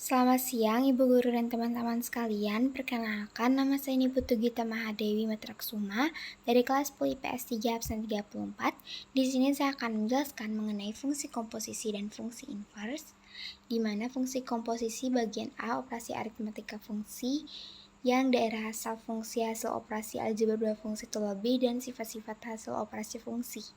Selamat siang Ibu Guru dan teman-teman sekalian. Perkenalkan, nama saya Niputu Gita Mahadewi Matraksuma dari kelas 10 IPS 3 absen 34. Di sini saya akan menjelaskan mengenai fungsi komposisi dan fungsi inverse, di mana fungsi komposisi bagian A operasi aritmatika fungsi yang daerah asal fungsi hasil operasi aljabar dua fungsi terlebih dan sifat-sifat hasil operasi fungsi.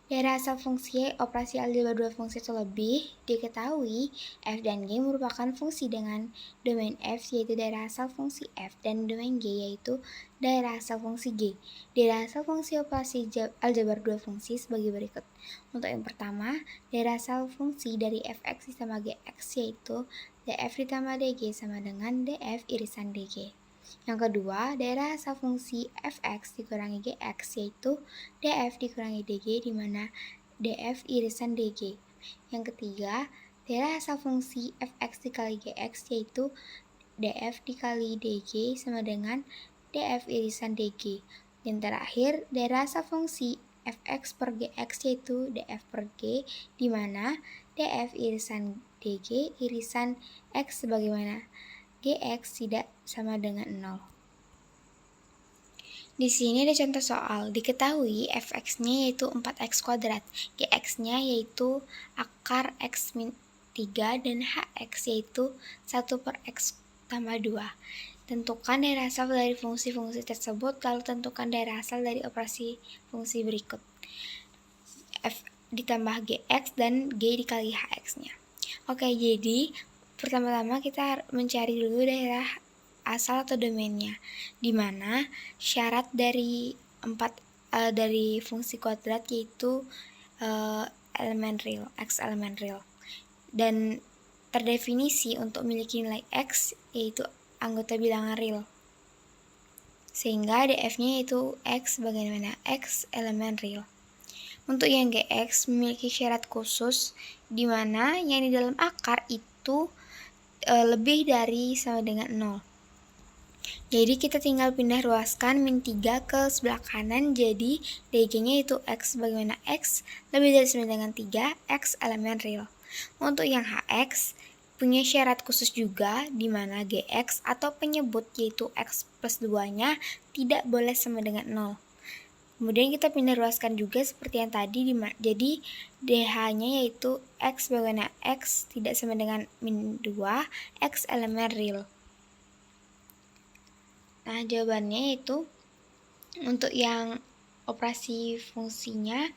Daerah asal fungsi operasi aljabar dua fungsi terlebih diketahui f dan g merupakan fungsi dengan domain f yaitu daerah asal fungsi f dan domain g yaitu daerah asal fungsi g. Daerah asal fungsi operasi aljabar dua fungsi sebagai berikut. Untuk yang pertama, daerah asal fungsi dari fx ditambah gx yaitu df ditambah dg sama dengan df irisan dg. Yang kedua, daerah asal fungsi fx dikurangi gx yaitu df dikurangi dg di mana df irisan dg. Yang ketiga, daerah asal fungsi fx dikali gx yaitu df dikali dg sama dengan df irisan dg. Dan terakhir, daerah asal fungsi fx per gx yaitu df per g di mana df irisan dg irisan x sebagaimana gx tidak sama dengan 0. Di sini ada contoh soal. Diketahui fx-nya yaitu 4x kuadrat, gx-nya yaitu akar x min 3 dan hx yaitu 1 per x tambah 2. Tentukan daerah asal dari fungsi-fungsi tersebut, lalu tentukan daerah asal dari operasi fungsi berikut. F ditambah gx dan g dikali hx-nya. Oke, jadi pertama-tama kita mencari dulu daerah asal atau domainnya, di mana syarat dari dari fungsi kuadrat yaitu elemen real, x elemen real, dan terdefinisi untuk memiliki nilai x yaitu anggota bilangan real, sehingga df-nya yaitu x sebagaimana x elemen real. Untuk yang gx memiliki syarat khusus di mana yang di dalam akar itu lebih dari sama dengan 0. Jadi kita tinggal pindah ruaskan min 3 ke sebelah kanan, jadi dg-nya itu x sebagaimana x lebih dari sama dengan 3, x elemen real. Untuk yang hx punya syarat khusus juga di mana gx atau penyebut yaitu x plus 2-nya tidak boleh sama dengan 0. Kemudian kita pindah ruaskan juga seperti yang tadi, jadi dh-nya yaitu x sebagaimana x tidak sama dengan min 2, x elemen real. Nah, jawabannya yaitu untuk yang operasi fungsinya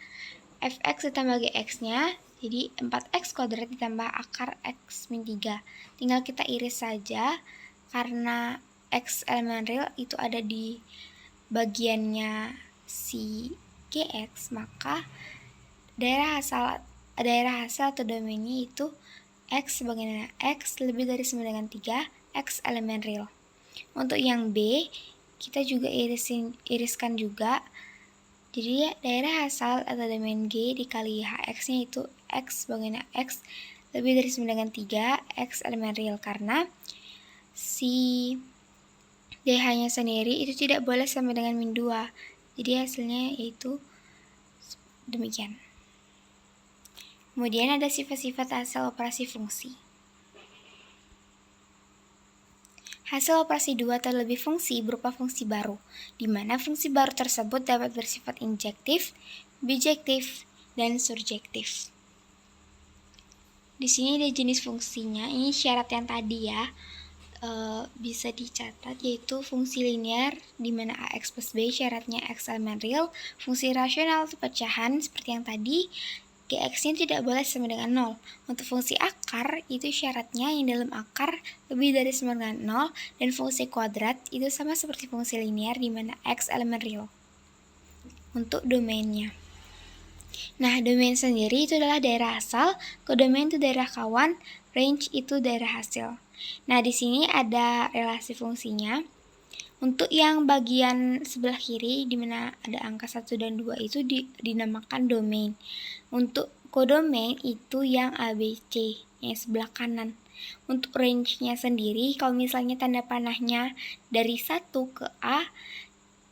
fx ditambah gx-nya, jadi 4x kuadrat ditambah akar x min 3. Tinggal kita iris saja, karena x elemen real itu ada di bagiannya si gx, maka daerah asal atau domainnya itu x sebagaimana x lebih dari sama dengan 3, x elemen real. Untuk yang B, kita juga iriskan juga. Jadi daerah asal atau domain G dikali hx-nya itu x sebagaimana x lebih dari sama dengan 3, x elemen real, karena si dh-nya sendiri itu tidak boleh sama dengan min 2. Jadi hasilnya yaitu demikian. Kemudian ada sifat-sifat hasil operasi fungsi. Hasil operasi 2 atau lebih fungsi berupa fungsi baru, di mana fungsi baru tersebut dapat bersifat injektif, bijektif, dan surjektif. Di sini ada jenis fungsinya, ini syarat yang tadi ya, bisa dicatat, yaitu fungsi linear di mana ax plus b syaratnya x elemen real, fungsi rasional atau pecahan seperti yang tadi, gx-nya tidak boleh sama dengan 0. Untuk fungsi akar, itu syaratnya yang dalam akar lebih dari sama dengan 0, dan fungsi kuadrat itu sama seperti fungsi linear di mana x elemen real. Untuk domainnya. Nah, domain sendiri itu adalah daerah asal, kodomain itu daerah kawan, range itu daerah hasil. Nah, di sini ada relasi fungsinya. Untuk yang bagian sebelah kiri di mana ada angka 1 dan 2 itu dinamakan domain. Untuk kodomain itu yang ABC, yang sebelah kanan. Untuk range-nya sendiri, kalau misalnya tanda panahnya dari 1 ke A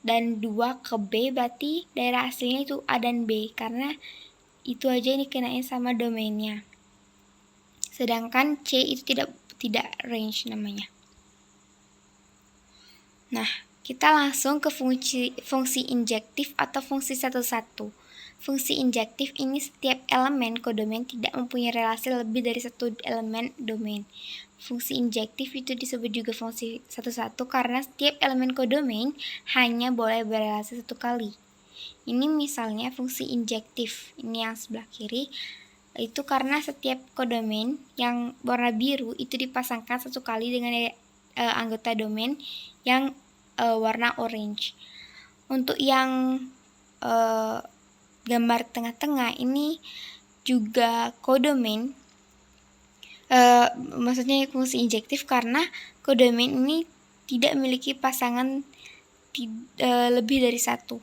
dan 2 ke B, berarti daerah hasilnya itu A dan B, karena itu aja ini kenanya sama domainnya. Sedangkan C itu tidak range namanya. Nah, kita langsung ke fungsi injektif atau fungsi satu-satu. Fungsi injektif ini setiap elemen kodomain tidak mempunyai relasi lebih dari satu elemen domain. Fungsi injektif itu disebut juga fungsi satu-satu karena setiap elemen kodomain hanya boleh berelasi satu kali. Ini misalnya fungsi injektif, ini yang sebelah kiri, itu karena setiap kodomain yang warna biru itu dipasangkan satu kali dengan anggota domain yang warna orange. Untuk yang gambar tengah-tengah ini juga kodomain, maksudnya fungsi injektif karena kodomain ini tidak memiliki pasangan lebih dari satu,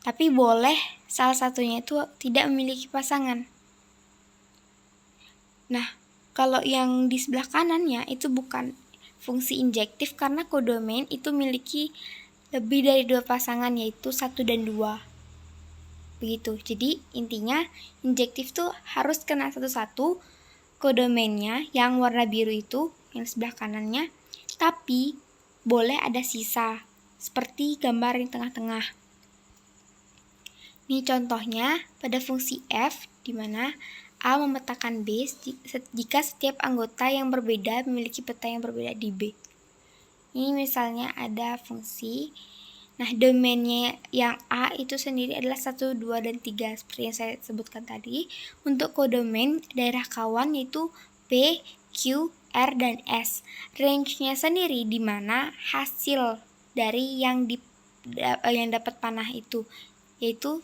tapi boleh salah satunya itu tidak memiliki pasangan. Nah, kalau yang di sebelah kanannya itu bukan fungsi injektif karena kodomain itu memiliki lebih dari dua pasangan, yaitu 1 dan 2. Begitu. Jadi intinya injektif tuh harus kena satu-satu kodomainnya yang warna biru itu yang sebelah kanannya, tapi boleh ada sisa seperti gambar yang tengah-tengah. Ini contohnya pada fungsi f di mana A memetakan B jika setiap anggota yang berbeda memiliki peta yang berbeda di B. Ini misalnya ada fungsi, nah domainnya yang A itu sendiri adalah 1, 2, dan 3 seperti yang saya sebutkan tadi. Untuk kodomain daerah kawan yaitu P, Q, R, dan S. Range-nya sendiri di mana hasil dari yang dapat panah itu, yaitu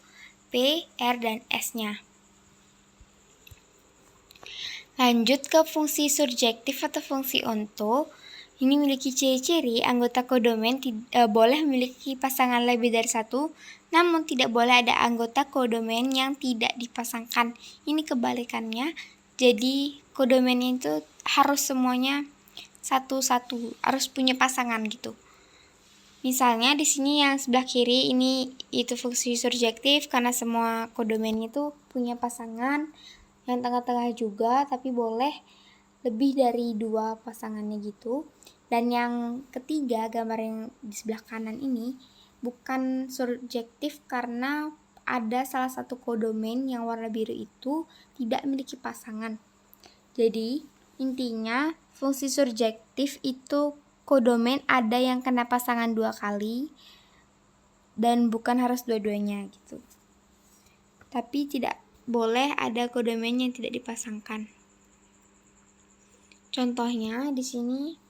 P, R, dan S-nya. Lanjut ke fungsi surjektif atau fungsi onto. Ini memiliki ciri-ciri anggota kodomain boleh memiliki pasangan lebih dari satu, namun tidak boleh ada anggota kodomain yang tidak dipasangkan. Ini kebalikannya. Jadi kodomain itu harus semuanya satu-satu, harus punya pasangan gitu. Misalnya di sini yang sebelah kiri ini itu fungsi surjektif karena semua kodomain itu punya pasangan. Yang tengah-tengah juga, tapi boleh lebih dari 2 pasangannya gitu. Dan yang ketiga, gambar yang di sebelah kanan ini bukan surjektif karena ada salah satu kodomain yang warna biru itu tidak memiliki pasangan. Jadi intinya fungsi surjektif itu kodomain ada yang kena pasangan 2 kali dan bukan harus dua-duanya gitu. Tapi tidak boleh ada kodomain yang tidak dipasangkan. Contohnya di sini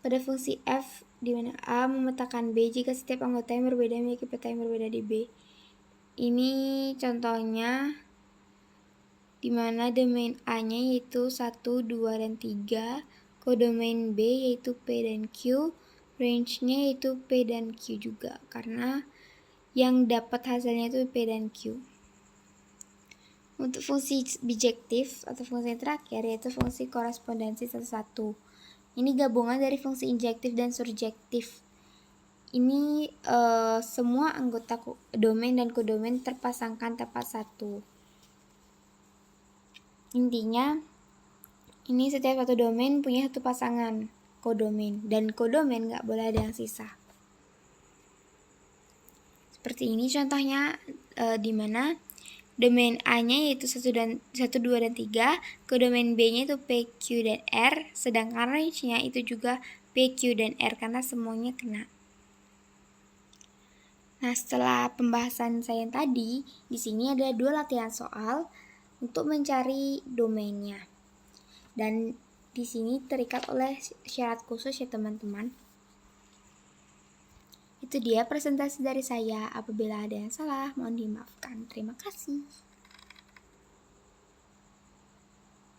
pada fungsi f di mana A memetakan B jika setiap anggota yang berbeda memiliki peta yang berbeda di B. Ini contohnya di mana domain A-nya yaitu 1, 2, dan 3, kodomain B yaitu P dan Q, range-nya yaitu P dan Q juga karena yang dapat hasilnya itu P dan Q. Untuk fungsi bijektif atau fungsi yang terakhir yaitu fungsi korespondensi satu-satu. Ini gabungan dari fungsi injektif dan surjektif. Ini semua anggota domain dan kodomain terpasangkan tepat satu. Intinya ini setiap satu domain punya satu pasangan kodomain dan kodomain nggak boleh ada yang sisa. Seperti ini contohnya di mana domain A-nya yaitu 1, 2, dan 3, kodomain B-nya itu P, Q, dan R, sedangkan range-nya itu juga P, Q, dan R karena semuanya kena. Nah, setelah pembahasan saya yang tadi, di sini ada 2 latihan soal untuk mencari domainnya. Dan di sini terikat oleh syarat khusus ya teman-teman. Itu dia presentasi dari saya. Apabila ada yang salah, mohon dimaafkan. Terima kasih.